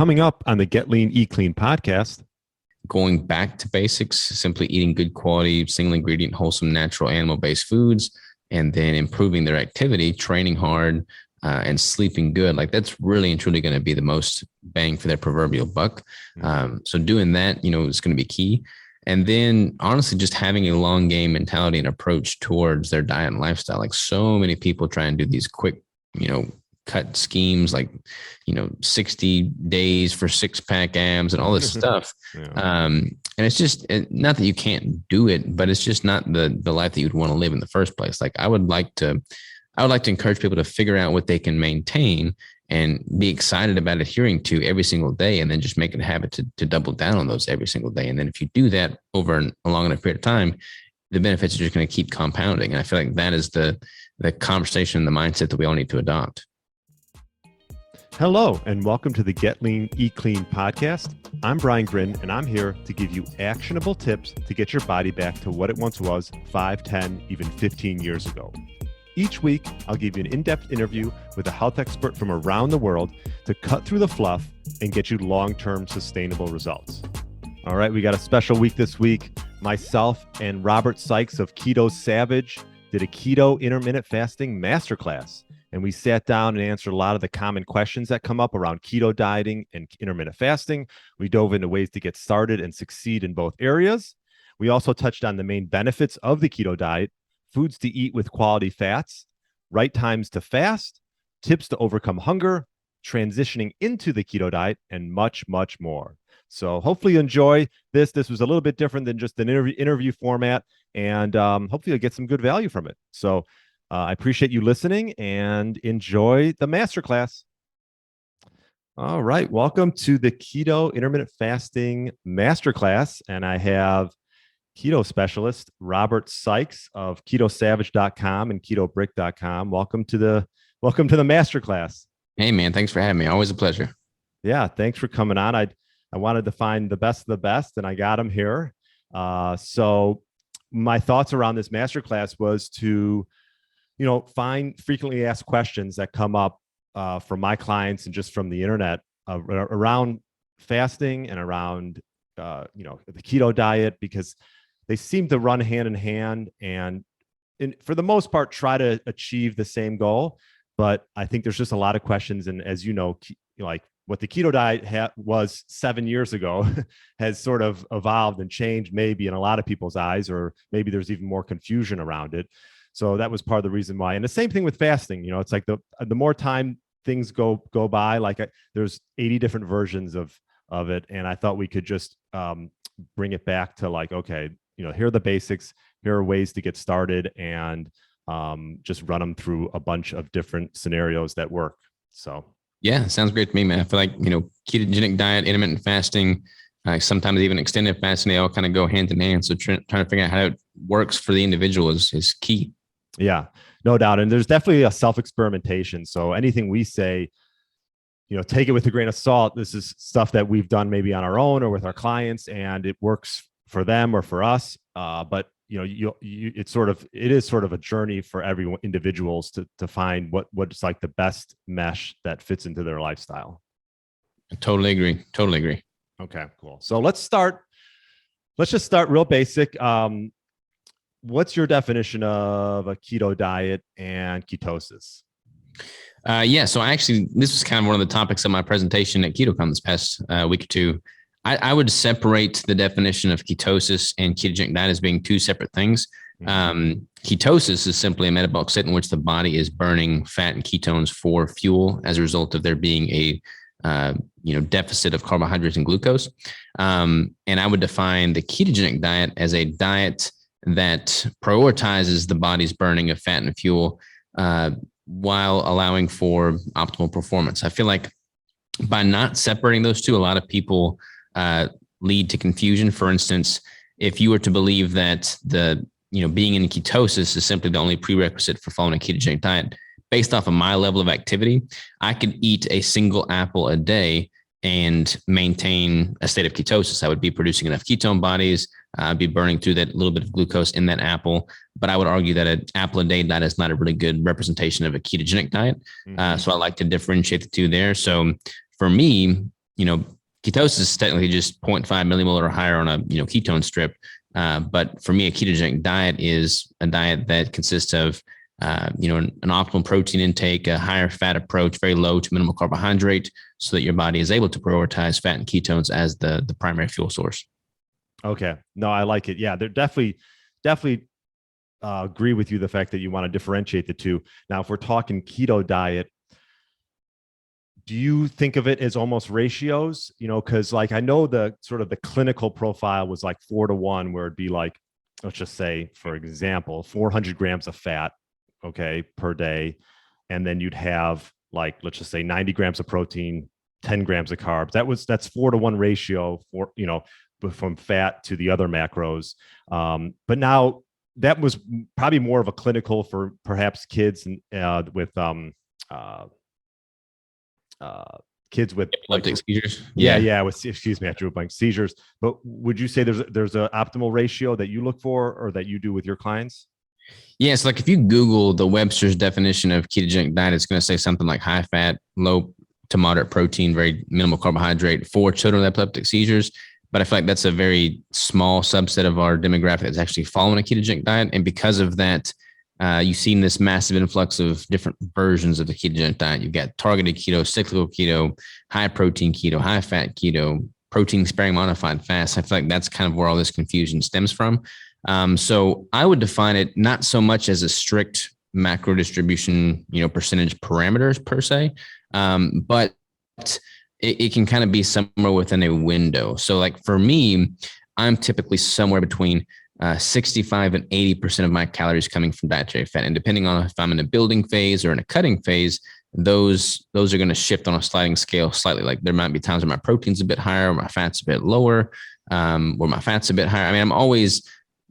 Coming up on the Get Lean, Eat Clean podcast. Going back to basics, simply eating good quality, single ingredient, wholesome, natural, animal-based foods, and then improving their activity, training hard, and sleeping good. Like that's really and truly going to be the most bang for their proverbial buck. So doing that, is going to be key. And then honestly, just having a long game mentality and approach towards their diet and lifestyle. Like so many people try and do these quick, cut schemes like 60 days for 6-pack abs and all this stuff. And it's just not that you can't do it, but it's just not the life that you'd want to live in the first place. Like I would like to encourage people to figure out what they can maintain and be excited about adhering to every single day, and then just make it a habit to double down on those every single day. And then if you do that over a long enough period of time, the benefits are just going to keep compounding. And I feel like that is the conversation, the mindset that we all need to adopt. Hello, and welcome to the Get Lean, Eat Clean podcast. I'm Brian Gryn, and I'm here to give you actionable tips to get your body back to what it once was 5, 10, even 15 years ago. Each week, I'll give you an in-depth interview with a health expert from around the world to cut through the fluff and get you long-term sustainable results. All right, we got a special week this week. Myself and Robert Sikes of Keto Savage did a keto intermittent fasting masterclass. And we sat down and answered a lot of the common questions that come up around keto dieting and intermittent fasting. We dove into ways to get started and succeed in both areas. We also touched on the main benefits of the keto diet, foods to eat with quality fats, right times to fast, tips to overcome hunger, transitioning into the keto diet, and much, much more. So hopefully you enjoy this. This was a little bit different than just an interview format, and hopefully you'll get some good value from it. So I appreciate you listening and enjoy the masterclass. All right. Welcome to the Keto Intermittent Fasting Masterclass. And I have keto specialist Robert Sikes of ketosavage.com and ketobrick.com. Welcome to the masterclass. Hey man, thanks for having me. Always a pleasure. Yeah, thanks for coming on. I wanted to find the best of the best, and I got them here. So my thoughts around this masterclass was to find frequently asked questions that come up from my clients and just from the internet around fasting and around, the keto diet, because they seem to run hand in hand and for the most part, try to achieve the same goal. But I think there's just a lot of questions. And as you know, like what the keto diet was 7 years ago has sort of evolved and changed maybe in a lot of people's eyes, or maybe there's even more confusion around it. So that was part of the reason why. And the same thing with fasting, it's like the more time things go by, like there's 80 different versions of it. And I thought we could just bring it back to like, okay, here are the basics, here are ways to get started, and just run them through a bunch of different scenarios that work. So. Yeah, sounds great to me, man. I feel like, ketogenic diet, intermittent fasting, sometimes even extended fasting, they all kind of go hand in hand. So trying to figure out how it works for the individual is key. Yeah, no doubt. And there's definitely a self-experimentation. So anything we say, take it with a grain of salt. This is stuff that we've done maybe on our own or with our clients, and it works for them or for us. But it is sort of a journey for every individuals to find what's like the best mesh that fits into their lifestyle. I totally agree. Okay, cool. So let's just start real basic. What's your definition of a keto diet and ketosis? So this was kind of one of the topics of my presentation at KetoCon this past week or two. I would separate the definition of ketosis and ketogenic diet as being two separate things. Ketosis is simply a metabolic state in which the body is burning fat and ketones for fuel as a result of there being a deficit of carbohydrates and glucose. And I would define the ketogenic diet as a diet that prioritizes the body's burning of fat and fuel while allowing for optimal performance. I feel like by not separating those two, a lot of people lead to confusion. For instance, if you were to believe that being in ketosis is simply the only prerequisite for following a ketogenic diet, based off of my level of activity, I could eat a single apple a day and maintain a state of ketosis. I would be producing enough ketone bodies. I'd be burning through that little bit of glucose in that apple. But I would argue that an apple a day diet is not a really good representation of a ketogenic diet. So I like to differentiate the two there. So for me, ketosis is technically just 0.5 millimolar or higher on a, ketone strip. But for me, a ketogenic diet is a diet that consists of, an optimal protein intake, a higher fat approach, very low to minimal carbohydrate, so that your body is able to prioritize fat and ketones as the primary fuel source. Okay. No, I like it. Yeah, they're definitely agree with you, the fact that you want to differentiate the two. Now, if we're talking keto diet, do you think of it as almost ratios? Because like I know the sort of the clinical profile was like 4-to-1, where it'd be like, let's just say, for example, 400 grams of fat, okay, per day. And then you'd have like, let's just say 90 grams of protein, 10 grams of carbs. That's 4-to-1 ratio for, from fat to the other macros. But now that was probably more of a clinical for perhaps kids and with kids with epileptic seizures. Yeah. Excuse me, I drew a blank. Seizures. But would you say there's an optimal ratio that you look for or that you do with your clients? Yeah, so like if you Google the Webster's definition of ketogenic diet, it's going to say something like high fat, low to moderate protein, very minimal carbohydrate for children with epileptic seizures. But I feel like that's a very small subset of our demographic that's actually following a ketogenic diet. And because of that, you've seen this massive influx of different versions of the ketogenic diet. You've got targeted keto, cyclical keto, high protein keto, high fat keto, protein sparing modified fast. I feel like that's kind of where all this confusion stems from. So I would define it not so much as a strict macro distribution, percentage parameters per se, but it can kind of be somewhere within a window. So like for me, I'm typically somewhere between 65 and 80% of my calories coming from dietary fat. And depending on if I'm in a building phase or in a cutting phase, those are going to shift on a sliding scale slightly. Like there might be times where my protein's a bit higher, or my fat's a bit lower, or my fat's a bit higher. I mean,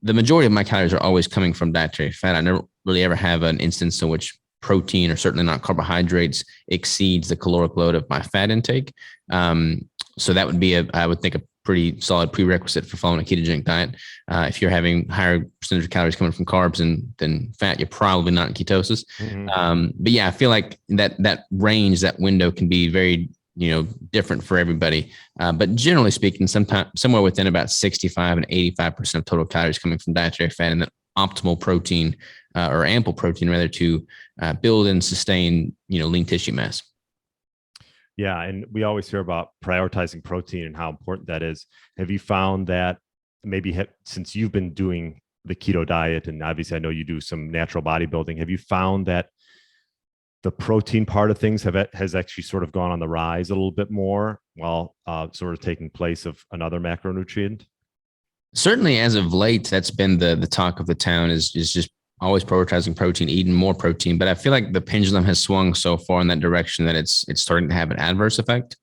the majority of my calories are always coming from dietary fat. I never really ever have an instance in which protein, or certainly not carbohydrates, exceeds the caloric load of my fat intake. So that would be I would think, a pretty solid prerequisite for following a ketogenic diet. If you're having higher percentage of calories coming from carbs than fat, you're probably not in ketosis. Mm-hmm. But yeah, I feel like that range, that window can be very, different for everybody. But generally speaking, somewhere within about 65 and 85% of total calories coming from dietary fat, and then optimal protein, or ample protein rather, to build and sustain, lean tissue mass. Yeah. And we always hear about prioritizing protein and how important that is. Have you found that since you've been doing the keto diet, and obviously I know you do some natural bodybuilding, have you found that the protein part of things has actually sort of gone on the rise a little bit more, while sort of taking place of another macronutrient? Certainly as of late, that's been the talk of the town, is just always prioritizing protein, eating more protein. But I feel like the pendulum has swung so far in that direction that it's starting to have an adverse effect.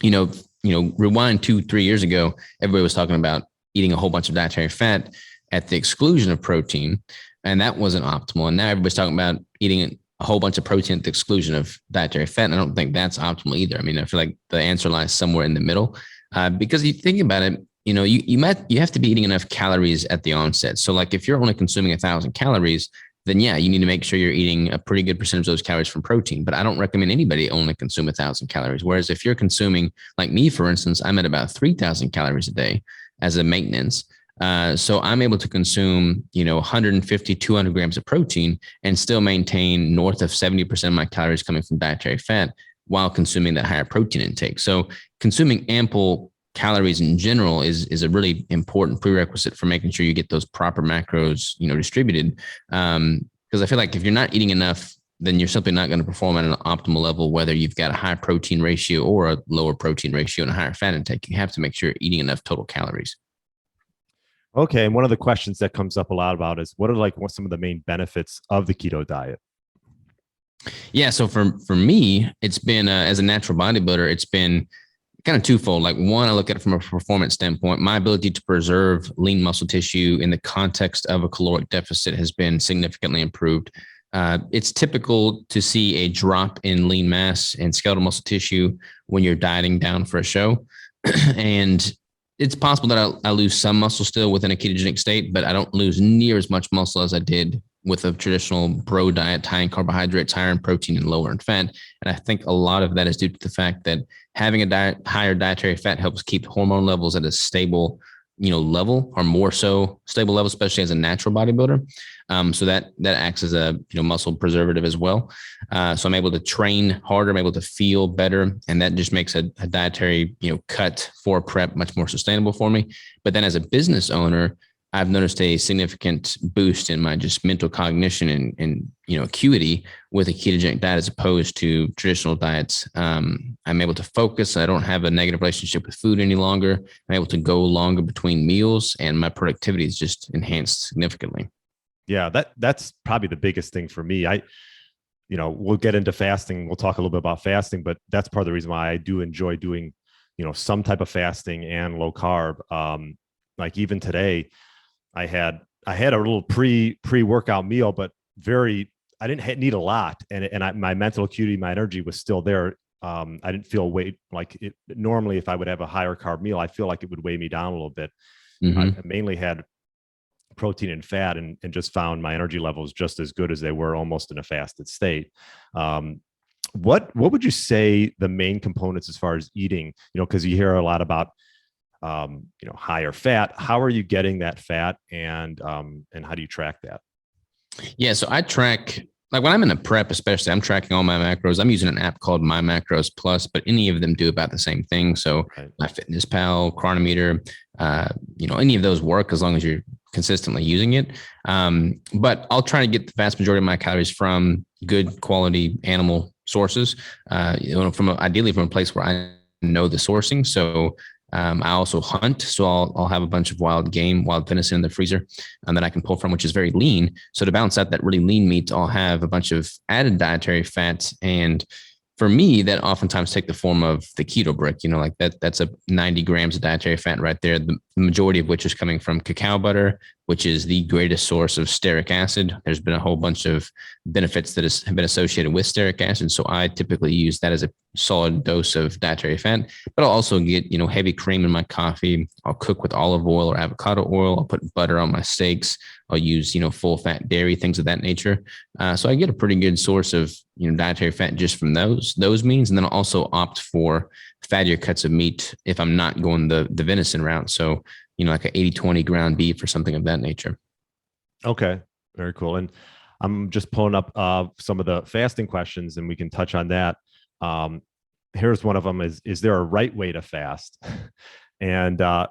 Rewind 2-3 years ago, everybody was talking about eating a whole bunch of dietary fat at the exclusion of protein, and that wasn't optimal. And now everybody's talking about eating a whole bunch of protein at the exclusion of dietary fat. And I don't think that's optimal either. I mean, I feel like the answer lies somewhere in the middle, because you think about it, you have to be eating enough calories at the onset. So like if you're only consuming 1,000 calories, then yeah, you need to make sure you're eating a pretty good percentage of those calories from protein. But I don't recommend anybody only consume 1,000 calories. Whereas if you're consuming, like me, for instance, I'm at about 3,000 calories a day as a maintenance. So I'm able to consume, 150, 200 grams of protein and still maintain north of 70% of my calories coming from dietary fat while consuming that higher protein intake. So consuming ample calories in general is a really important prerequisite for making sure you get those proper macros, distributed. Because I feel like if you're not eating enough, then you're simply not going to perform at an optimal level, whether you've got a high protein ratio or a lower protein ratio and a higher fat intake. You have to make sure you're eating enough total calories. Okay. And one of the questions that comes up a lot about is what's some of the main benefits of the keto diet? Yeah. So for me, it's been, as a natural bodybuilder, it's been kind of twofold. Like one, I look at it from a performance standpoint. My ability to preserve lean muscle tissue in the context of a caloric deficit has been significantly improved. It's typical to see a drop in lean mass and skeletal muscle tissue when you're dieting down for a show. And it's possible that I lose some muscle still within a ketogenic state, but I don't lose near as much muscle as I did with a traditional bro diet, high in carbohydrates, higher in protein, and lower in fat. And I think a lot of that is due to the fact that having a higher dietary fat helps keep hormone levels at a stable, level, or more so stable level, especially as a natural bodybuilder. So that acts as a muscle preservative as well. So I'm able to train harder, I'm able to feel better, and that just makes a dietary cut for prep much more sustainable for me. But then as a business owner, I've noticed a significant boost in my just mental cognition and acuity with a ketogenic diet as opposed to traditional diets. I'm able to focus. I don't have a negative relationship with food any longer. I'm able to go longer between meals, and my productivity is just enhanced significantly. Yeah, that's probably the biggest thing for me. We'll get into fasting. We'll talk a little bit about fasting, but that's part of the reason why I do enjoy doing, some type of fasting and low carb. Like even today, I had a little pre-workout meal, but I didn't need a lot, and my mental acuity, my energy was still there. I didn't feel weight like it normally. If I would have a higher carb meal, I feel like it would weigh me down a little bit. Mm-hmm. I mainly had protein and fat, and just found my energy levels just as good as they were almost in a fasted state. What would you say the main components as far as eating? Because you hear a lot about higher fat. How are you getting that fat, and how do you track that? Yeah, so I track, like when I'm in a prep, especially, I'm tracking all my macros. I'm using an app called My Macros Plus, but any of them do about the same thing. So Right. MyFitnessPal, Chronometer, any of those work as long as you're consistently using it. But I'll try to get the vast majority of my calories from good quality animal sources, ideally from a place where I know the sourcing. So I also hunt, so I'll have a bunch of wild game, wild venison in the freezer that I can pull from, which is very lean. So to balance out that really lean meat, I'll have a bunch of added dietary fats. And for me, that oftentimes take the form of the keto brick, like that's a 90 grams of dietary fat right there. The majority of which is coming from cacao butter, which is the greatest source of stearic acid. There's been a whole bunch of benefits that have been associated with stearic acid. So I typically use that as a solid dose of dietary fat, but I'll also get, heavy cream in my coffee. I'll cook with olive oil or avocado oil. I'll put butter on my steaks. I'll use, full fat dairy, things of that nature. So I get a pretty good source of, dietary fat just from those means. And then I'll also opt for fattier cuts of meat if I'm not going the venison route. So, like a 80-20 ground beef or something of that nature. Okay. Very cool. And I'm just pulling up some of the fasting questions, and we can touch on that. Here's one of them: is there a right way to fast? And I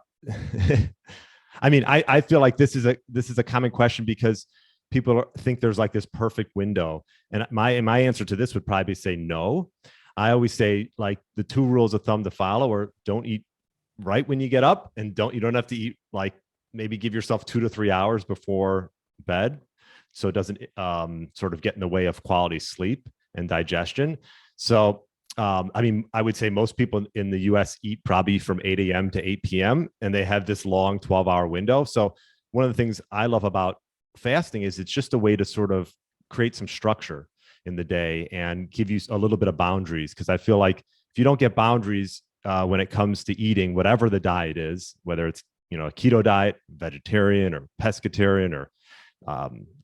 mean, I feel like this is a common question because people think there's like this perfect window. And my answer to this would probably say no. I always say, like, the two rules of thumb to follow are: don't eat right when you get up, and you don't have to eat, like, maybe give yourself 2 to 3 hours before bed, so it doesn't sort of get in the way of quality sleep and digestion. So I mean, I would say most people in the US eat probably from 8 a.m. to 8 p.m. and they have this long 12-hour window. So one of the things I love about fasting is it's just a way to sort of create some structure in the day and give you a little bit of boundaries. Because I feel like if you don't get boundaries when it comes to eating, whatever the diet is, whether it's a keto diet, vegetarian or pescatarian or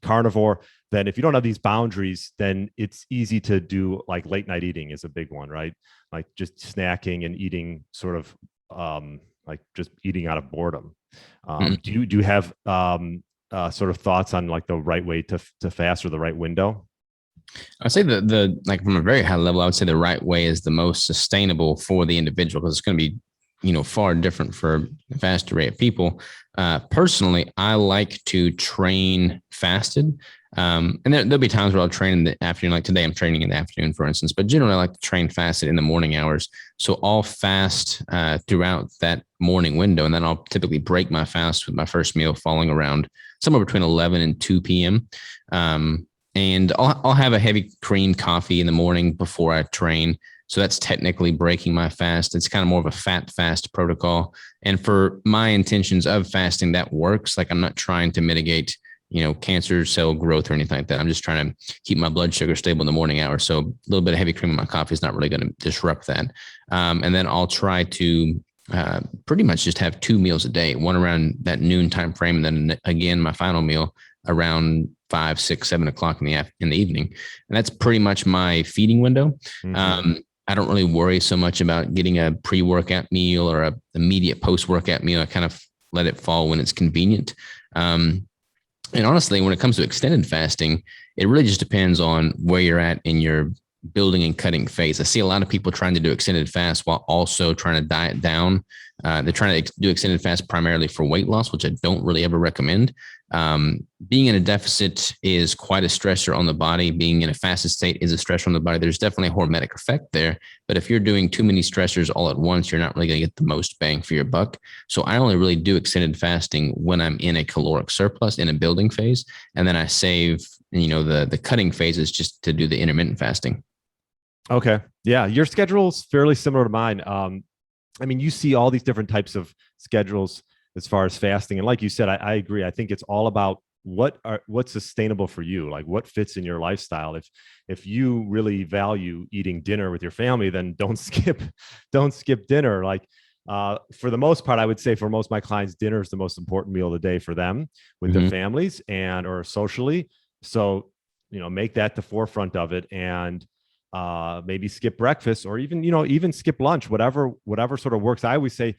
carnivore, then if you don't have these boundaries, then it's easy to do, like, late night eating is a big one, right? Like just snacking and eating sort of like just eating out of boredom. Do you have sort of thoughts on, like, the right way to fast or the right window? I'd say the like from a very high level, I would say the right way is the most sustainable for the individual, because it's going to be, far different for a vast array of people. Personally, I like to train fasted. And there'll be times where I'll train in the afternoon, like today I'm training in the afternoon, for instance, but generally I like to train fasted in the morning hours. So I'll fast throughout that morning window, and then I'll typically break my fast with my first meal falling around somewhere between 11 and 2 p.m. And I'll have a heavy cream coffee in the morning before I train. So that's technically breaking my fast. It's kind of more of a fat fast protocol. And for my intentions of fasting, that works. Like, I'm not trying to mitigate, cancer cell growth or anything like that. I'm just trying to keep my blood sugar stable in the morning hours. So a little bit of heavy cream in my coffee is not really going to disrupt that. And then I'll try to pretty much just have 2 meals a day, one around that noon time frame, and then again my final meal around 5, 6, 7 o'clock in the evening. And that's pretty much my feeding window. Mm-hmm. I don't really worry so much about getting a pre-workout meal or a immediate post-workout meal. I kind of let it fall when it's convenient. And honestly, when it comes to extended fasting, it really just depends on where you're at in your building and cutting phase. I see a lot of people trying to do extended fast while also trying to diet down. They're trying to do extended fast primarily for weight loss, which I don't really ever recommend. Being in a deficit is quite a stressor on the body. Being in a fasted state is a stressor on the body. There's definitely a hormetic effect there. But if you're doing too many stressors all at once, you're not really going to get the most bang for your buck. So I only really do extended fasting when I'm in a caloric surplus in a building phase. And then I save, the cutting phases just to do the intermittent fasting. Okay. Yeah. Your schedule is fairly similar to mine. You see all these different types of schedules as far as fasting. And like you said, I agree. I think it's all about what's sustainable for you, like what fits in your lifestyle. If you really value eating dinner with your family, then don't skip dinner. Like for the most part, I would say for most of my clients, dinner is the most important meal of the day for them with their families or socially. So, make that the forefront of it, and maybe skip breakfast, or even skip lunch, whatever sort of works. I always say,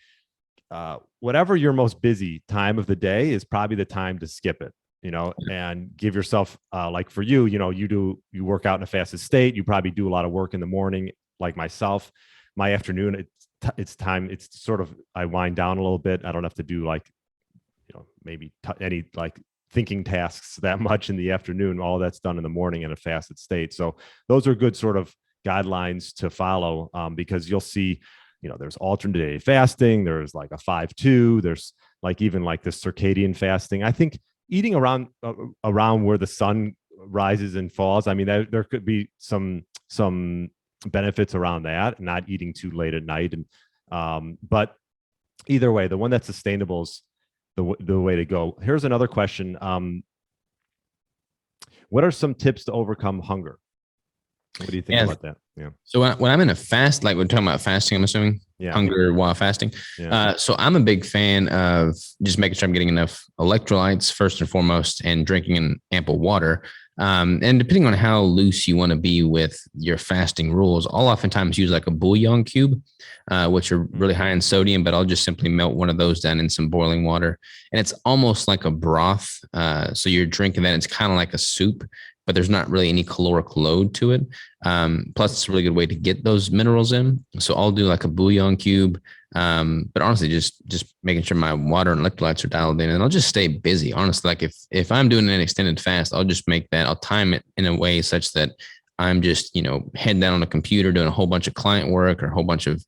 whatever your most busy time of the day is probably the time to skip it, and give yourself, like for you, you work out in a fasted state. You probably do a lot of work in the morning, like myself. My afternoon, it's time. It's sort of, I wind down a little bit. I don't have to do maybe any like thinking tasks that much in the afternoon. All that's done in the morning in a fasted state. So those are good sort of guidelines to follow, because you'll see, there's alternate day fasting. There's like a 5-2. There's even the circadian fasting. I think eating around where the sun rises and falls. I mean, there could be some benefits around that, not eating too late at night. And but either way, the one that's sustainable is the way to go. Here's another question. What are some tips to overcome hunger? What do you think about that? Yeah. So when I'm in a fast, like we're talking about fasting, I'm assuming hunger while fasting. Yeah. So I'm a big fan of just making sure I'm getting enough electrolytes first and foremost, and drinking an ample water. And depending on how loose you want to be with your fasting rules, I'll oftentimes use like a bouillon cube, which are really high in sodium, but I'll just simply melt one of those down in some boiling water. And it's almost like a broth. So you're drinking that. It's kind of like a soup, but there's not really any caloric load to it. Plus, it's a really good way to get those minerals in. So I'll do like a bouillon cube. But honestly, just making sure my water and electrolytes are dialed in, and I'll just stay busy. Honestly, like if I'm doing an extended fast, I'll just make that. I'll time it in a way such that I'm just, head down on a computer doing a whole bunch of client work or a whole bunch of,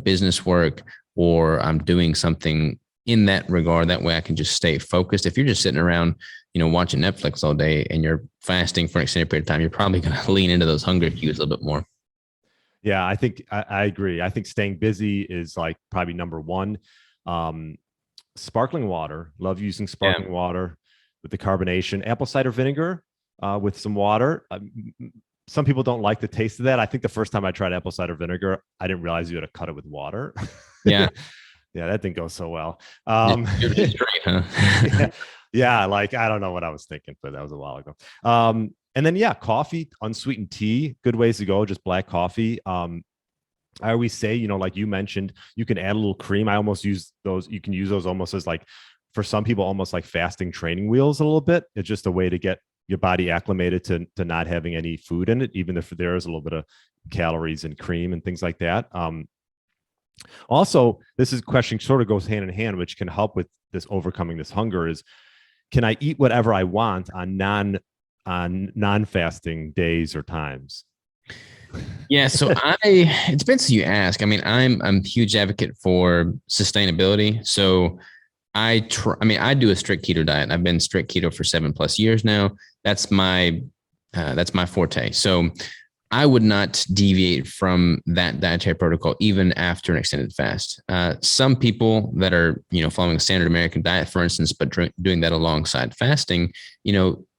business work, or I'm doing something in that regard. That way I can just stay focused. If you're just sitting around, watching Netflix all day and you're fasting for an extended period of time, you're probably going to lean into those hunger cues a little bit more. Yeah, I think I agree. I think staying busy is like probably number one. Sparkling water. Love using sparkling water with the carbonation. Apple cider vinegar with some water. Some people don't like the taste of that. I think the first time I tried apple cider vinegar, I didn't realize you had to cut it with water. Yeah. Yeah, that didn't go so well. It's great, huh? Yeah, like I don't know what I was thinking, but that was a while ago. And then coffee, unsweetened tea, good ways to go. Just black coffee. I always say, like you mentioned, you can add a little cream. I almost use those. You can use those almost as like, for some people, almost like fasting training wheels a little bit. It's just a way to get your body acclimated to not having any food in it, even if there is a little bit of calories and cream and things like that. Also, this is question sort of goes hand in hand, which can help with this overcoming this hunger is, can I eat whatever I want on non-fasting days or times? Yeah. So it depends who you ask. I mean, I'm a huge advocate for sustainability. So I do a strict keto diet. I've been strict keto for 7+ years now. That's my forte. So I would not deviate from that dietary protocol, even after an extended fast. Some people that are, following a standard American diet, for instance, but doing that alongside fasting,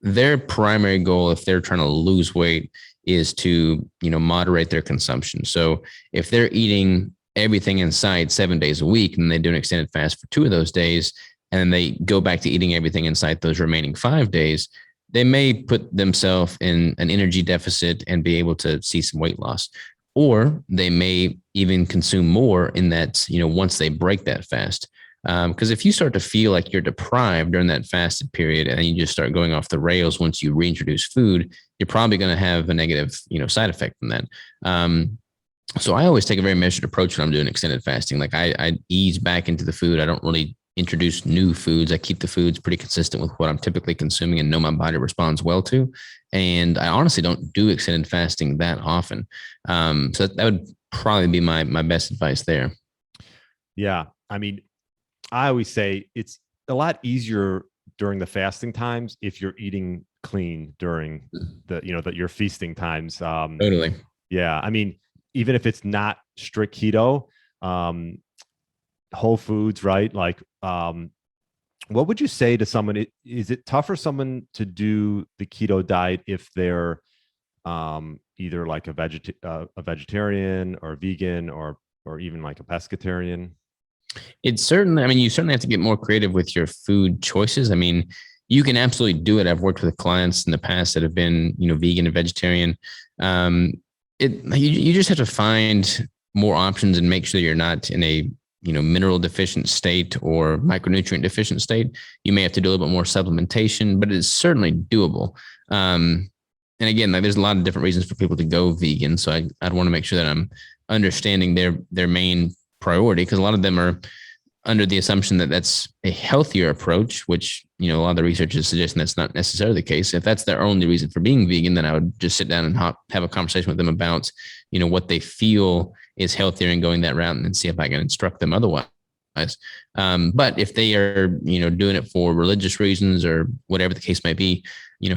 their primary goal, if they're trying to lose weight, is to, moderate their consumption. So if they're eating everything in sight 7 days a week, and they do an extended fast for 2 of those days, and then they go back to eating everything in sight those remaining 5 days, they may put themselves in an energy deficit and be able to see some weight loss. or they may even consume more in that, once they break that fast. Because if you start to feel like you're deprived during that fasted period and you just start going off the rails once you reintroduce food, you're probably going to have a negative, side effect from that. So I always take a very measured approach when I'm doing extended fasting. Like I ease back into the food. I don't really introduce new foods. I keep the foods pretty consistent with what I'm typically consuming and know my body responds well to. And I honestly don't do extended fasting that often. So that would probably be my best advice there. Yeah. I mean, I always say it's a lot easier during the fasting times if you're eating clean during your feasting times. Totally. Yeah. I mean, even if it's not strict keto, um, whole foods, right? Like, what would you say to someone? Is it tough for someone to do the keto diet if they're either like a vegetarian or vegan or even like a pescatarian? It's certainly, I mean, you certainly have to get more creative with your food choices. I mean, you can absolutely do it. I've worked with clients in the past that have been, vegan and vegetarian. Um, you just have to find more options and make sure you're not in a, mineral deficient state or micronutrient deficient state. You may have to do a little bit more supplementation, but it's certainly doable. And again, like, there's a lot of different reasons for people to go vegan. So I'd want to make sure that I'm understanding their main priority, because a lot of them are under the assumption that that's a healthier approach, which, a lot of the research is suggesting that's not necessarily the case. If that's their only reason for being vegan, then I would just sit down and have a conversation with them about, what they feel is healthier and going that route, and then see if I can instruct them otherwise. But if they are, doing it for religious reasons or whatever the case may be,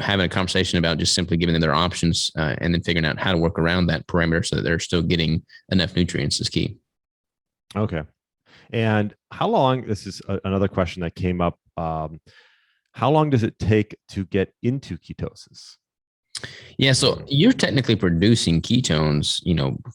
having a conversation about just simply giving them their options, and then figuring out how to work around that parameter so that they're still getting enough nutrients is key. Okay. And how long, this is another question that came up. How long does it take to get into ketosis? Yeah, so you're technically producing ketones,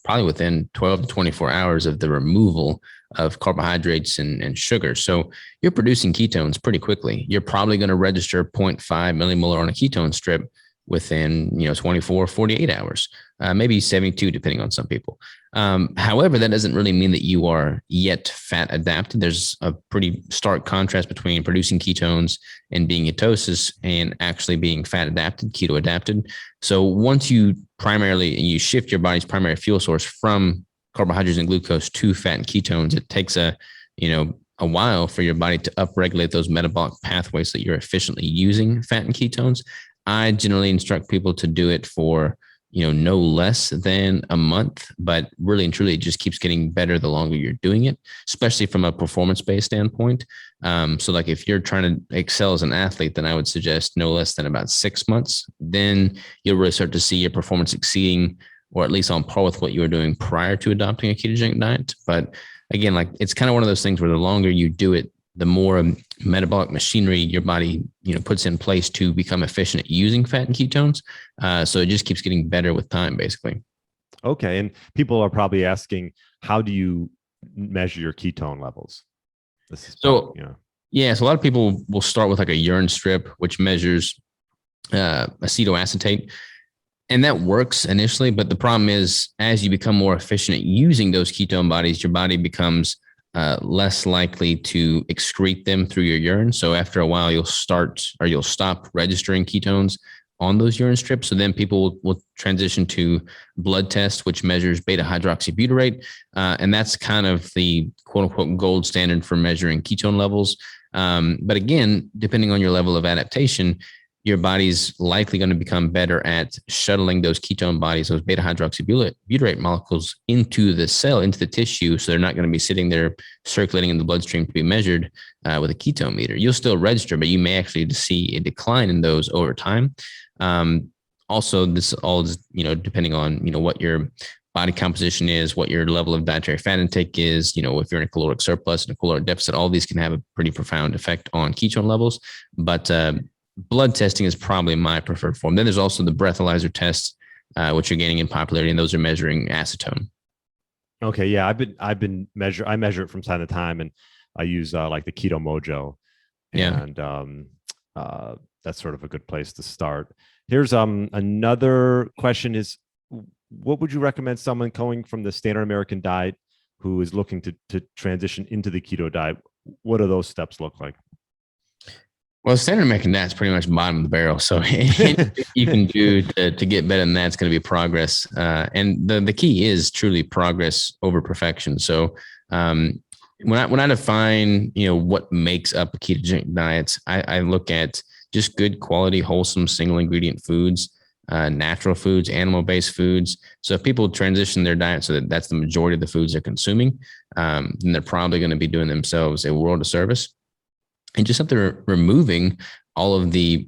probably within 12 to 24 hours of the removal of carbohydrates and sugar. So you're producing ketones pretty quickly. You're probably going to register 0.5 millimolar on a ketone strip within 24, 48 hours, maybe 72, depending on some people. However, that doesn't really mean that you are yet fat adapted. There's a pretty stark contrast between producing ketones and being ketosis and actually being fat adapted, keto adapted. So once you shift your body's primary fuel source from carbohydrates and glucose to fat and ketones, it takes a while for your body to upregulate those metabolic pathways so that you're efficiently using fat and ketones. I generally instruct people to do it for, no less than a month, but really and truly, it just keeps getting better the longer you're doing it, especially from a performance-based standpoint. So like if you're trying to excel as an athlete, then I would suggest no less than about 6 months. Then you'll really start to see your performance exceeding, or at least on par with what you were doing prior to adopting a ketogenic diet. But again, like, it's kind of one of those things where the longer you do it, the more metabolic machinery your body, puts in place to become efficient at using fat and ketones. So it just keeps getting better with time, basically. Okay. And people are probably asking, how do you measure your ketone levels? This is so, yeah. So a lot of people will start with like a urine strip, which measures acetoacetate. And that works initially. But the problem is, as you become more efficient at using those ketone bodies, your body becomes less likely to excrete them through your urine. So after a while, you'll stop registering ketones on those urine strips. So then people will transition to blood tests, which measures beta hydroxybutyrate. And that's kind of the quote unquote gold standard for measuring ketone levels. But again, depending on your level of adaptation, your body's likely going to become better at shuttling those ketone bodies, those beta hydroxybutyrate molecules, into the cell, into the tissue. So they're not going to be sitting there circulating in the bloodstream to be measured with a ketone meter. You'll still register, but you may actually see a decline in those over time. Also, this all is, depending on, what your body composition is, what your level of dietary fat intake is, if you're in a caloric surplus and a caloric deficit, all these can have a pretty profound effect on ketone levels. But blood testing is probably my preferred form. Then there's also the breathalyzer tests, which are gaining in popularity, and those are measuring acetone. Okay, yeah, I measure it from time to time, and I use like the Keto Mojo, and that's sort of a good place to start. Here's another question: is what would you recommend someone going from the standard American diet who is looking to transition into the keto diet? What do those steps look like? Well, standard American diet's pretty much bottom of the barrel. So anything you can do to get better than that's going to be progress. And the key is truly progress over perfection. So when I define, what makes up a ketogenic diet, I look at just good quality, wholesome, single ingredient foods, natural foods, animal-based foods. So if people transition their diet so that that's the majority of the foods they're consuming, then they're probably going to be doing themselves a world of service. And just simply removing all of the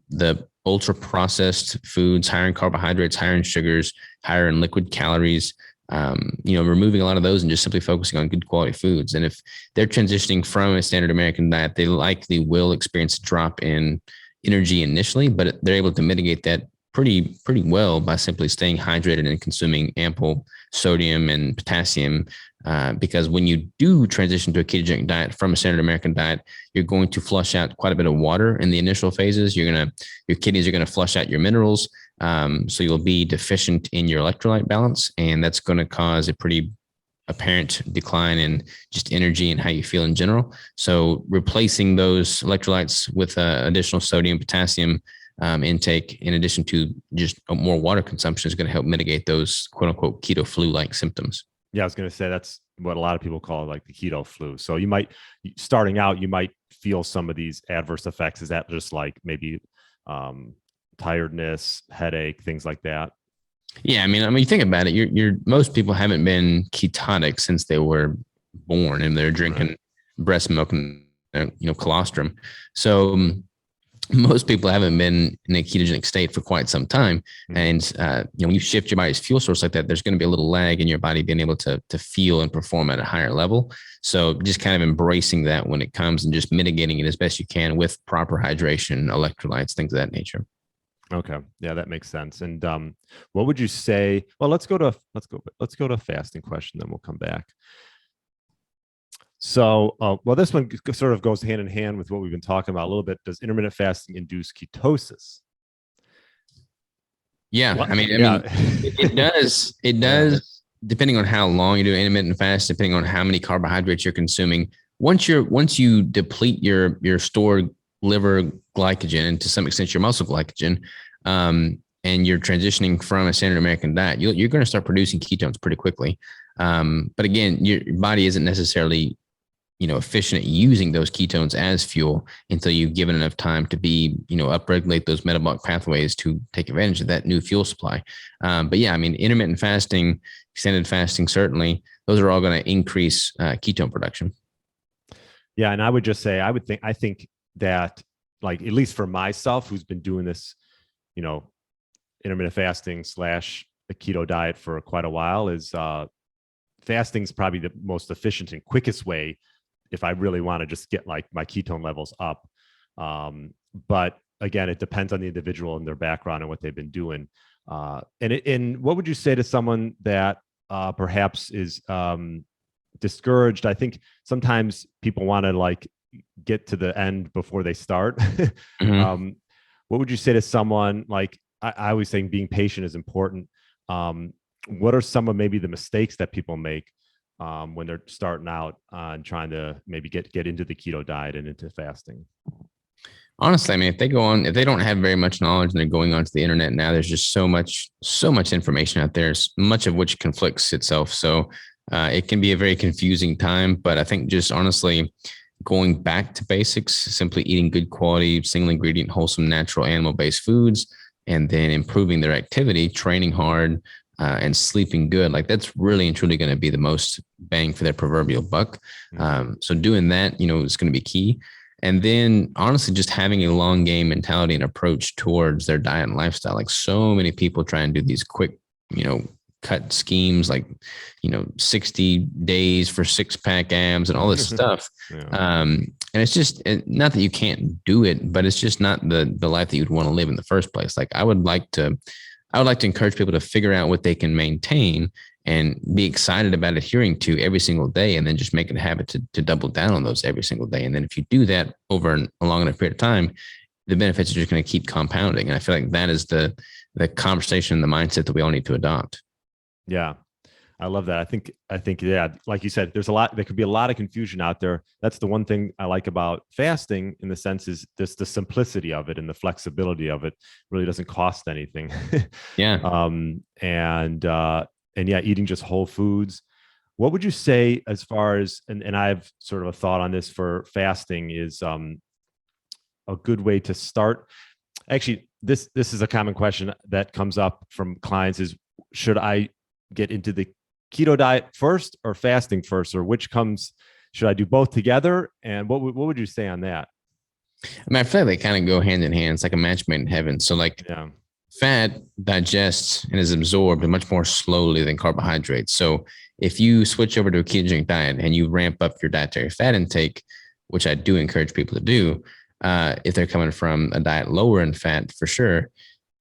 ultra processed foods, higher in carbohydrates, higher in sugars, higher in liquid calories, removing a lot of those and just simply focusing on good quality foods. And if they're transitioning from a standard American diet, they likely will experience a drop in energy initially, but they're able to mitigate that pretty well by simply staying hydrated and consuming ample sodium and potassium. Because when you do transition to a ketogenic diet from a standard American diet, you're going to flush out quite a bit of water in the initial phases. Your kidneys are going to flush out your minerals. So you'll be deficient in your electrolyte balance, and that's going to cause a pretty apparent decline in just energy and how you feel in general. So replacing those electrolytes with additional sodium, potassium intake, in addition to just more water consumption, is going to help mitigate those quote unquote keto flu-like symptoms. Yeah, I was going to say that's what a lot of people call like the keto flu. So you might, starting out, you might feel some of these adverse effects. Is that just like maybe tiredness, headache, things like that? Yeah, I mean, you think about it. You're most people haven't been ketotic since they were born, and they're drinking breast milk and colostrum. So most people haven't been in a ketogenic state for quite some time. And, when you shift your body's fuel source like that, there's going to be a little lag in your body being able to feel and perform at a higher level. So just kind of embracing that when it comes and just mitigating it as best you can with proper hydration, electrolytes, things of that nature. Okay. Yeah, that makes sense. And what would you say? Well, let's go to a fasting question, then we'll come back. So, this one sort of goes hand in hand with what we've been talking about a little bit. Does intermittent fasting induce ketosis? Yeah, it does. It does, depending on how long you do intermittent fast, depending on how many carbohydrates you're consuming. Once you deplete your stored liver glycogen and to some extent your muscle glycogen, and you're transitioning from a standard American diet, you're going to start producing ketones pretty quickly. But again, your body isn't necessarily efficient at using those ketones as fuel until you've given enough time to be, upregulate those metabolic pathways to take advantage of that new fuel supply. But yeah, intermittent fasting, extended fasting, certainly, those are all going to increase ketone production. Yeah. And I would just say, I think that, like, at least for myself, who's been doing this, intermittent fasting / a keto diet for quite a while, is fasting is probably the most efficient and quickest way if I really want to just get like my ketone levels up. But again, it depends on the individual and their background and what they've been doing. And what would you say to someone that perhaps is discouraged? I think sometimes people want to like get to the end before they start. Mm-hmm. What would you say to someone like, I always think being patient is important. What are some of maybe the mistakes that people make when they're starting out and trying to maybe get into the keto diet and into fasting? Honestly, if they don't have very much knowledge and they're going onto the internet now, there's just so much information out there, much of which conflicts itself. So it can be a very confusing time, but I think just honestly going back to basics, simply eating good quality, single ingredient, wholesome, natural, animal-based foods, and then improving their activity, training hard, and sleeping good, like that's really and truly going to be the most bang for their proverbial buck. So doing that, is going to be key. And then honestly, just having a long game mentality and approach towards their diet and lifestyle. Like so many people try and do these quick, cut schemes, like, 60 days for 6-pack abs and all this stuff. Yeah. And it's just not that you can't do it, but it's just not the life that you'd want to live in the first place. Like I would like to encourage people to figure out what they can maintain and be excited about adhering to every single day, and then just make it a habit to double down on those every single day. And then if you do that over a long enough period of time, the benefits are just going to keep compounding. And I feel like that is the conversation and the mindset that we all need to adopt. Yeah. I love that. I think, yeah, like you said, there could be a lot of confusion out there. That's the one thing I like about fasting in the sense is just the simplicity of it and the flexibility of it really doesn't cost anything. Yeah. um, and yeah, eating just whole foods. What would you say as far as, and I have sort of a thought on this for fasting is a good way to start. Actually, this is a common question that comes up from clients is should I get into the keto diet first or fasting first, or which comes, should I do both together? And what would you say on that? I mean, I feel like they kind of go hand in hand. It's like a match made in heaven. So like Yeah. fat digests and is absorbed much more slowly than carbohydrates. So if you switch over to a ketogenic diet and you ramp up your dietary fat intake, which I do encourage people to do, if they're coming from a diet lower in fat for sure,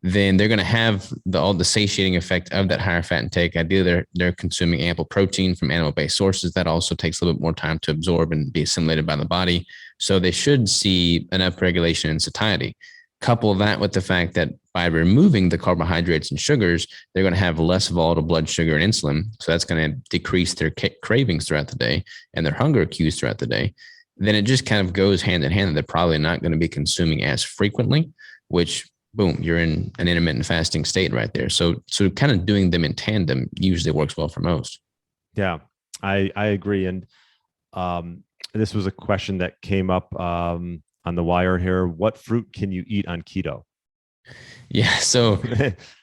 then they're going to have all the satiating effect of that higher fat intake. Ideally, they're consuming ample protein from animal-based sources. That also takes a little bit more time to absorb and be assimilated by the body. So they should see an upregulation in satiety. Couple that with the fact that by removing the carbohydrates and sugars, they're going to have less volatile blood sugar and insulin. So that's going to decrease their cravings throughout the day and their hunger cues throughout the day. Then it just kind of goes hand in hand that they're probably not going to be consuming as frequently, which boom, you're in an intermittent fasting state right there. So kind of doing them in tandem usually works well for most. Yeah, I agree. And this was a question that came up on the wire here. What fruit can you eat on keto? Yeah. So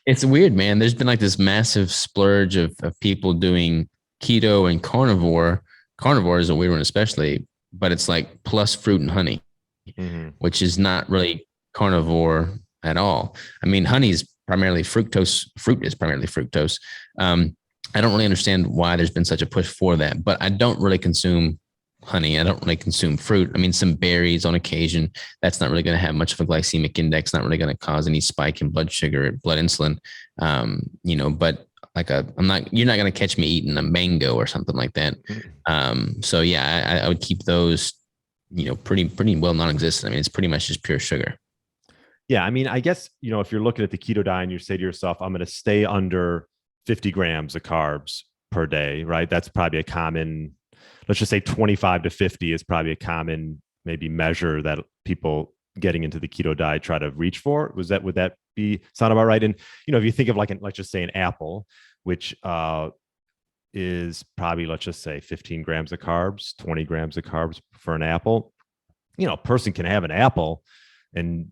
it's weird, man. There's been like this massive splurge of people doing keto and carnivore. Carnivore is a weird one, especially, but it's like plus fruit and honey, Mm-hmm. which is not really carnivore at all. I mean, honey is primarily fructose. Fruit is primarily fructose. I don't really understand why there's been such a push for that, but I don't really consume honey. I don't really consume fruit. I mean, some berries on occasion. That's not really going to have much of a glycemic index. Not really going to cause any spike in blood sugar, or blood insulin. But like you're not going to catch me eating a mango or something like that. So yeah, I would keep those, pretty well non-existent. I mean, it's pretty much just pure sugar. Yeah, I mean, I guess, if you're looking at the keto diet and you say to yourself, I'm going to stay under 50 grams of carbs per day, right? That's probably a common, let's just say 25 to 50 is probably a common maybe measure that people getting into the keto diet try to reach for. Would that sound about right? And, if you think of let's just say an apple, which is probably, let's just say 15 grams of carbs, 20 grams of carbs for an apple, a person can have an apple and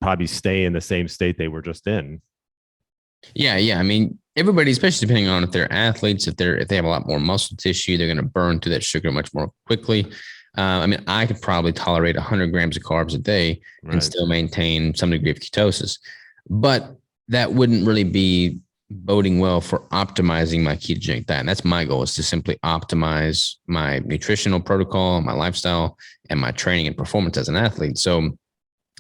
probably stay in the same state they were just in. Yeah, yeah. I mean, everybody, especially depending on if they're athletes, if they have a lot more muscle tissue, they're going to burn through that sugar much more quickly. I mean, I could probably tolerate 100 grams of carbs a day and still maintain some degree of ketosis, but that wouldn't really be boding well for optimizing my ketogenic diet. And that's my goal, is to simply optimize my nutritional protocol, my lifestyle, and my training and performance as an athlete. So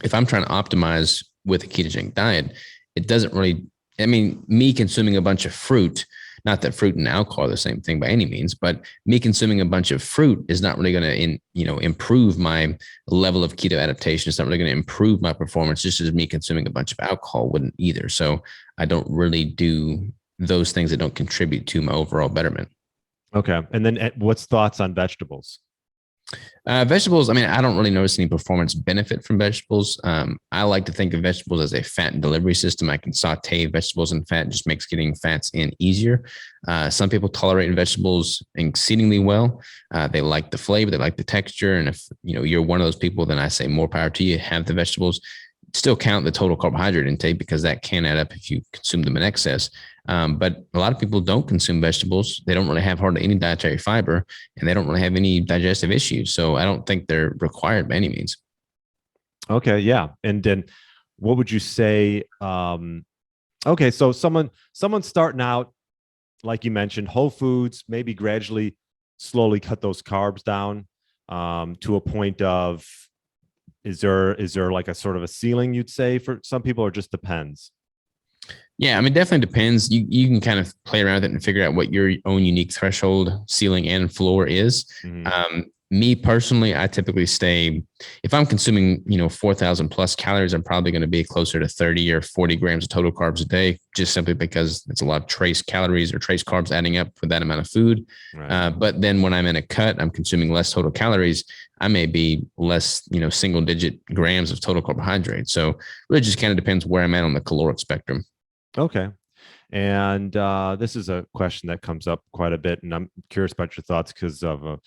if I'm trying to optimize with a ketogenic diet, it doesn't really, I mean, me consuming a bunch of fruit, not that fruit and alcohol are the same thing by any means, but me consuming a bunch of fruit is not really going to, improve my level of keto adaptation. It's not really going to improve my performance, just as me consuming a bunch of alcohol wouldn't either. So I don't really do those things that don't contribute to my overall betterment. Okay. And then what's thoughts on vegetables? Vegetables, I mean, I don't really notice any performance benefit from vegetables. I like to think of vegetables as a fat delivery system. I can saute vegetables in fat, just makes getting fats in easier. Some people tolerate vegetables exceedingly well. They like the flavor, they like the texture. And if you're one of those people, then I say more power to you. Have the vegetables. Still count the total carbohydrate intake, because that can add up if you consume them in excess. But a lot of people don't consume vegetables. They don't really have hardly any dietary fiber, and they don't really have any digestive issues. So I don't think they're required by any means. Okay. Yeah. And then what would you say? Okay. So someone starting out, like you mentioned, whole foods, maybe gradually, slowly cut those carbs down to a point of, is there like a sort of a ceiling you'd say for some people, or just depends? Yeah, I mean, definitely depends. You can kind of play around with it and figure out what your own unique threshold, ceiling, and floor is. Mm-hmm. Me personally, I typically stay, if I'm consuming, 4,000 plus calories, I'm probably going to be closer to 30 or 40 grams of total carbs a day, just simply because it's a lot of trace calories or trace carbs adding up with that amount of food. Right. But then when I'm in a cut, I'm consuming less total calories. I may be less, single digit grams of total carbohydrates. So it really just kind of depends where I'm at on the caloric spectrum. Okay. And this is a question that comes up quite a bit, and I'm curious about your thoughts because of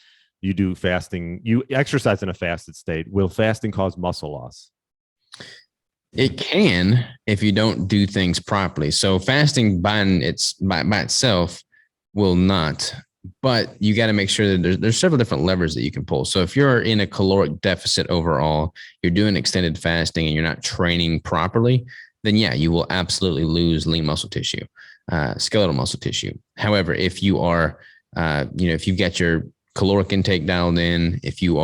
you do fasting, you exercise in a fasted state. Will fasting cause muscle loss? It can if you don't do things properly. So fasting by itself will not, but you got to make sure that there's several different levers that you can pull. So if you're in a caloric deficit overall, you're doing extended fasting and you're not training properly, then yeah, you will absolutely lose lean muscle tissue, skeletal muscle tissue. However, if you are, if you've got your caloric intake dialed in, if your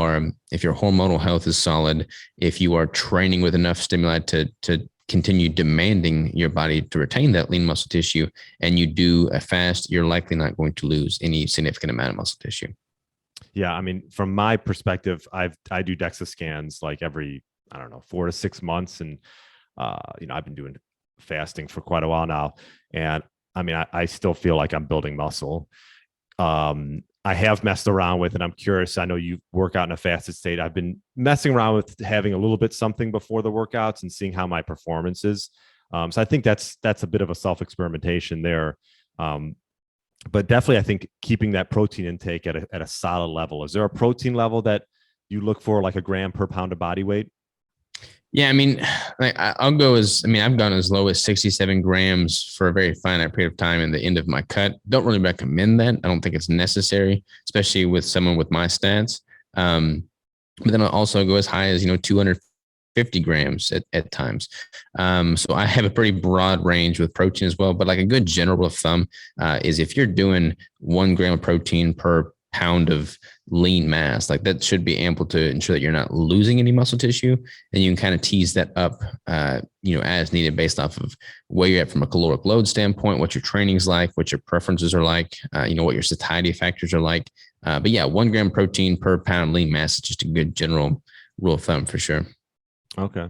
hormonal health is solid, if you are training with enough stimuli to continue demanding your body to retain that lean muscle tissue, and you do a fast, you're likely not going to lose any significant amount of muscle tissue. Yeah, I mean, from my perspective, I do DEXA scans like every, I don't know, 4 to 6 months, and I've been doing fasting for quite a while now, and I mean, I still feel like I'm building muscle. I have messed around with, and I'm curious. I know you work out in a fasted state. I've been messing around with having a little bit something before the workouts and seeing how my performance is. So I think that's a bit of a self experimentation there. But definitely, I think keeping that protein intake at a solid level. Is there a protein level that you look for, like a gram per pound of body weight? Yeah, I mean, I've gone as low as 67 grams for a very finite period of time in the end of my cut. Don't really recommend that. I don't think it's necessary, especially with someone with my stats. But then I'll also go as high as, 250 grams at times. So I have a pretty broad range with protein as well. But like a good general rule of thumb is if you're doing 1 gram of protein per pound of lean mass, like that should be ample to ensure that you're not losing any muscle tissue. And you can kind of tease that up, as needed based off of where you're at from a caloric load standpoint, what your training's like, what your preferences are like, what your satiety factors are like. But yeah, 1 gram protein per pound lean mass is just a good general rule of thumb for sure. Okay.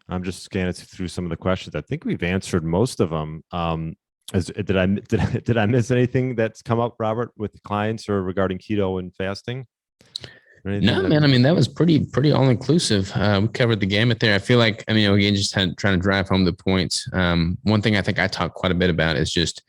I'm just scanning through some of the questions. I think we've answered most of them. Did I miss anything that's come up, Robert, with clients or regarding keto and fasting? No, man. I mean, that was pretty all inclusive. We covered the gamut there. I feel like, again, just trying to drive home the points. One thing I think I talk quite a bit about is just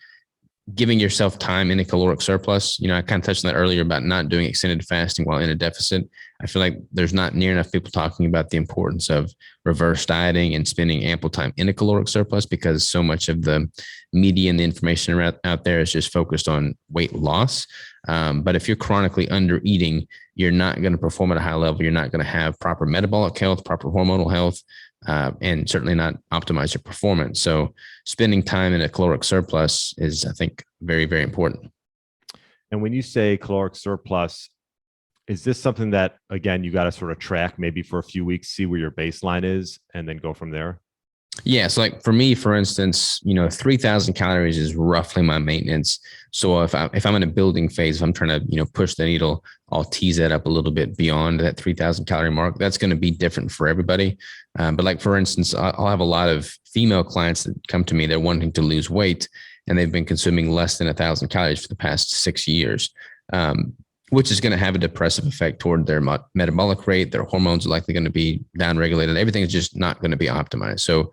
giving yourself time in a caloric surplus. I kind of touched on that earlier about not doing extended fasting while in a deficit. I feel like there's not near enough people talking about the importance of reverse dieting and spending ample time in a caloric surplus, because so much of the media and the information out there is just focused on weight loss. But if you're chronically under eating, you're not going to perform at a high level. You're not going to have proper metabolic health, proper hormonal health, and certainly not optimize your performance. So spending time in a caloric surplus is, I think, very, very important. And when you say caloric surplus, is this something that, again, you got to sort of track maybe for a few weeks, see where your baseline is, and then go from there? Yeah. So like for me, for instance, 3,000 calories is roughly my maintenance. So if I'm in a building phase, if I'm trying to, push the needle, I'll tease that up a little bit beyond that 3,000 calorie mark. That's going to be different for everybody. But like, for instance, I'll have a lot of female clients that come to me, they're wanting to lose weight, and they've been consuming less than 1,000 calories for the past 6 years. Which is going to have a depressive effect toward their metabolic rate. Their hormones are likely going to be downregulated. Everything is just not going to be optimized. So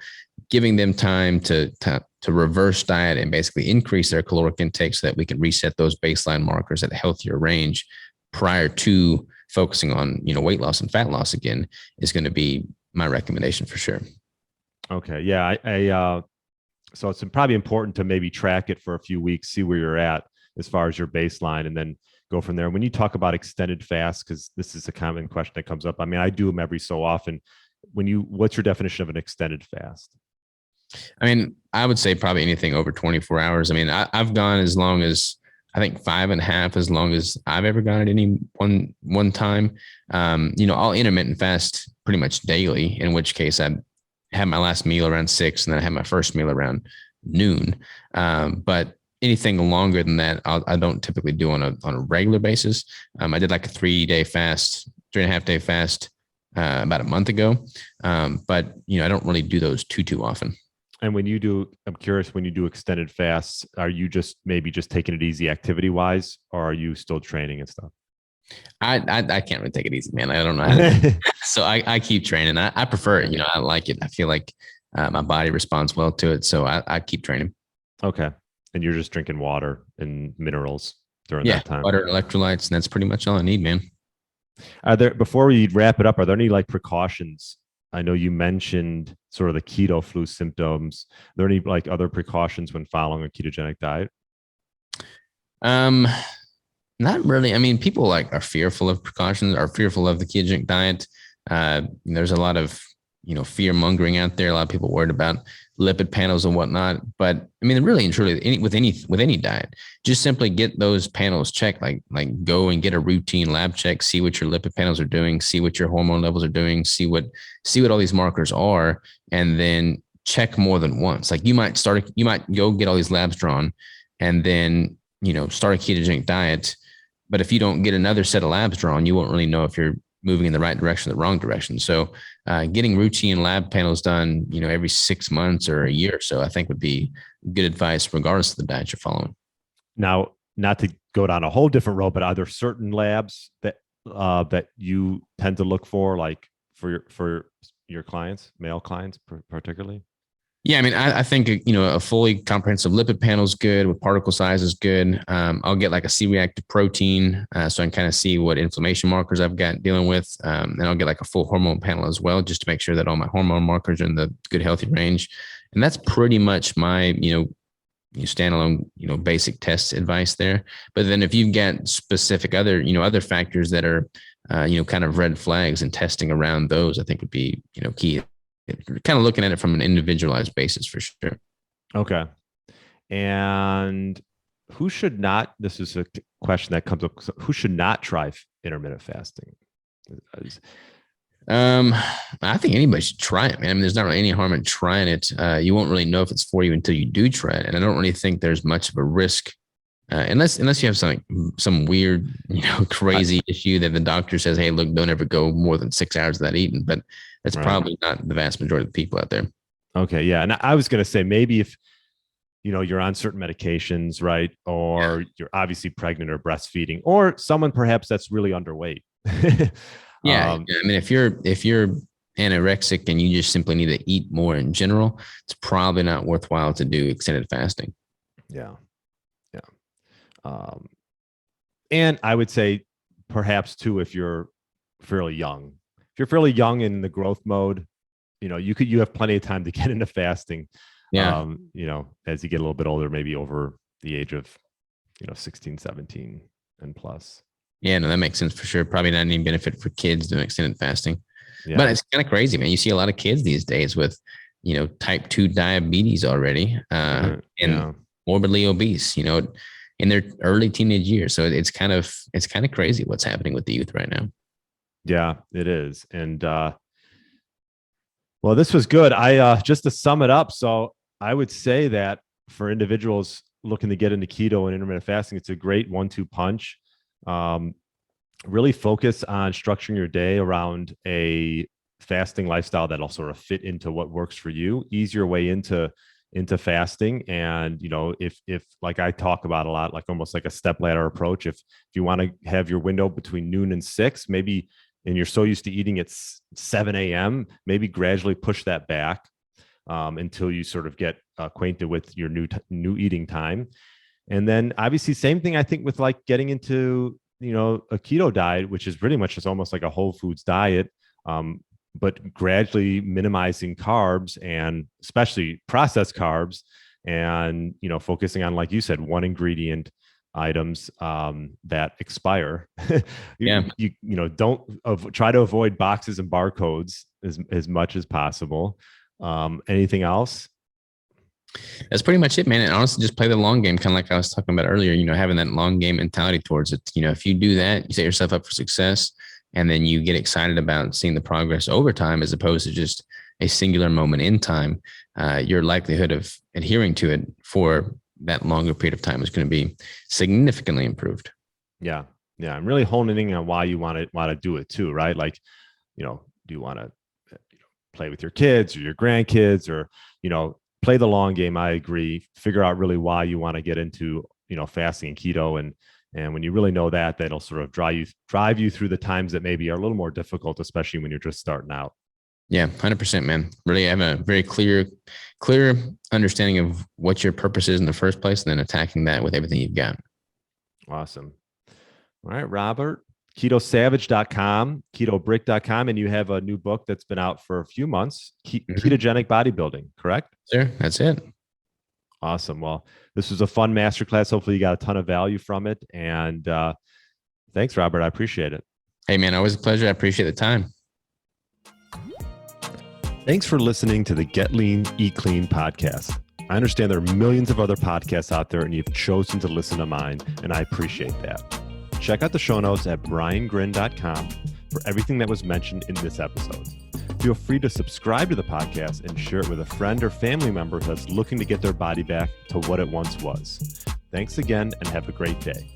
giving them time to reverse diet and basically increase their caloric intake so that we can reset those baseline markers at a healthier range prior to focusing on, weight loss and fat loss again is going to be my recommendation for sure. Okay. Yeah. So it's probably important to maybe track it for a few weeks, see where you're at as far as your baseline, and then go from there. When you talk about extended fast, because this is a common question that comes up. I mean, I do them every so often. What's your definition of an extended fast? I mean, I would say probably anything over 24 hours. I mean, I've gone as long as, I think 5.5, as long as I've ever gone at any one time. I'll intermittent fast pretty much daily, in which case I have my last meal around 6, and then I have my first meal around noon. But anything longer than that, I don't typically do on a regular basis. I did like a 3-day fast, 3.5-day fast about a month ago. But I don't really do those too often. And when you do, I'm curious, when you do extended fasts, are you just maybe just taking it easy activity wise, or are you still training and stuff? I can't really take it easy, man. I don't know how to, so I keep training. I prefer it. I like it. I feel like my body responds well to it. So I keep training. Okay. And you're just drinking water and minerals during that time. Water, electrolytes, and that's pretty much all I need, man. Are there, before we wrap it up, are there any like precautions? I know you mentioned sort of the keto flu symptoms. Are there any like other precautions when following a ketogenic diet? Not really. I mean, people like are fearful of precautions, are fearful of the ketogenic diet. There's a lot of fear mongering out there. A lot of people worried about lipid panels and whatnot. But I mean, really and truly, with any diet, just simply get those panels checked. Like go and get a routine lab check, see what your lipid panels are doing, see what your hormone levels are doing, see what all these markers are, and then check more than once. Like you might go get all these labs drawn, and then start a ketogenic diet. But if you don't get another set of labs drawn, you won't really know if you're moving in the right direction or the wrong direction. So getting routine lab panels done, every 6 months or a year or so, I think would be good advice regardless of the diet you're following. Now, not to go down a whole different road, but are there certain labs that you tend to look for, like for your clients, male clients particularly? Yeah, I mean, I think a fully comprehensive lipid panel is good. With particle size is good. I'll get like a C-reactive protein, so I can kind of see what inflammation markers I've got dealing with. And I'll get like a full hormone panel as well, just to make sure that all my hormone markers are in the good healthy range. And that's pretty much my standalone basic test advice there. But then if you've got specific other factors that are kind of red flags, and testing around those, I think would be key. Kind of looking at it from an individualized basis for sure. Okay. And who should not, this is a question that comes up, who should not try intermittent fasting? I think anybody should try it, man. I mean, there's not really any harm in trying it. You won't really know if it's for you until you do try it. And I don't really think there's much of a risk unless you have some weird, crazy issue that the doctor says, hey, look, don't ever go more than 6 hours without eating. But that's probably not the vast majority of the people out there. Okay. Yeah. And I was going to say, maybe if, you're on certain medications, right? Or you're obviously pregnant or breastfeeding, or someone perhaps that's really underweight. Yeah. I mean, if you're anorexic and you just simply need to eat more in general, it's probably not worthwhile to do extended fasting. Yeah. Yeah. And I would say perhaps too, if you're fairly young, in the growth mode, you have plenty of time to get into fasting. Yeah. As you get a little bit older, maybe over the age of, 16, 17 and plus. Yeah, no, that makes sense for sure. Probably not any benefit for kids doing extended fasting. Yeah. But it's kind of crazy, man. You see a lot of kids these days with, type 2 diabetes already, and morbidly obese, in their early teenage years. So it's kind of crazy what's happening with the youth right now. Yeah, it is. And well, this was good. I just to sum it up. So I would say that for individuals looking to get into keto and intermittent fasting, it's a great 1-2 punch. Really focus on structuring your day around a fasting lifestyle that'll sort of fit into what works for you. Ease your way into fasting. And, if like I talk about a lot, like almost like a step ladder approach, if you want to have your window between noon and 6, maybe, and you're so used to eating at 7 a.m., maybe gradually push that back until you sort of get acquainted with your new eating time. And then obviously same thing, I think, with like getting into, a keto diet, which is pretty much just almost like a whole foods diet, but gradually minimizing carbs, and especially processed carbs, and, focusing on, like you said, one ingredient items that expire. Yeah. Don't try to avoid boxes and barcodes as much as possible. Anything else? That's pretty much it, man. And honestly, just play the long game, kind of like I was talking about earlier, having that long game mentality towards it. If you do that, you set yourself up for success, and then you get excited about seeing the progress over time, as opposed to just a singular moment in time. Your likelihood of adhering to it for that longer period of time is going to be significantly improved. Yeah. Yeah. I'm really honing in on why you want to do it too, right? Like, do you want to play with your kids or your grandkids, or, play the long game? I agree. Figure out really why you want to get into, fasting and keto. And when you really know that, that'll sort of drive you through the times that maybe are a little more difficult, especially when you're just starting out. Yeah, 100%, man. Really have a very clear understanding of what your purpose is in the first place, and then attacking that with everything you've got. Awesome. All right, Robert, ketosavage.com, ketobrick.com, and you have a new book that's been out for a few months, Ketogenic Bodybuilding, correct? Sure, that's it. Awesome. Well, this was a fun masterclass. Hopefully you got a ton of value from it. And thanks, Robert. I appreciate it. Hey, man, always a pleasure. I appreciate the time. Thanks for listening to the Get Lean, Eat Clean podcast. I understand there are millions of other podcasts out there, and you've chosen to listen to mine, and I appreciate that. Check out the show notes at briangryn.com for everything that was mentioned in this episode. Feel free to subscribe to the podcast and share it with a friend or family member that's looking to get their body back to what it once was. Thanks again, and have a great day.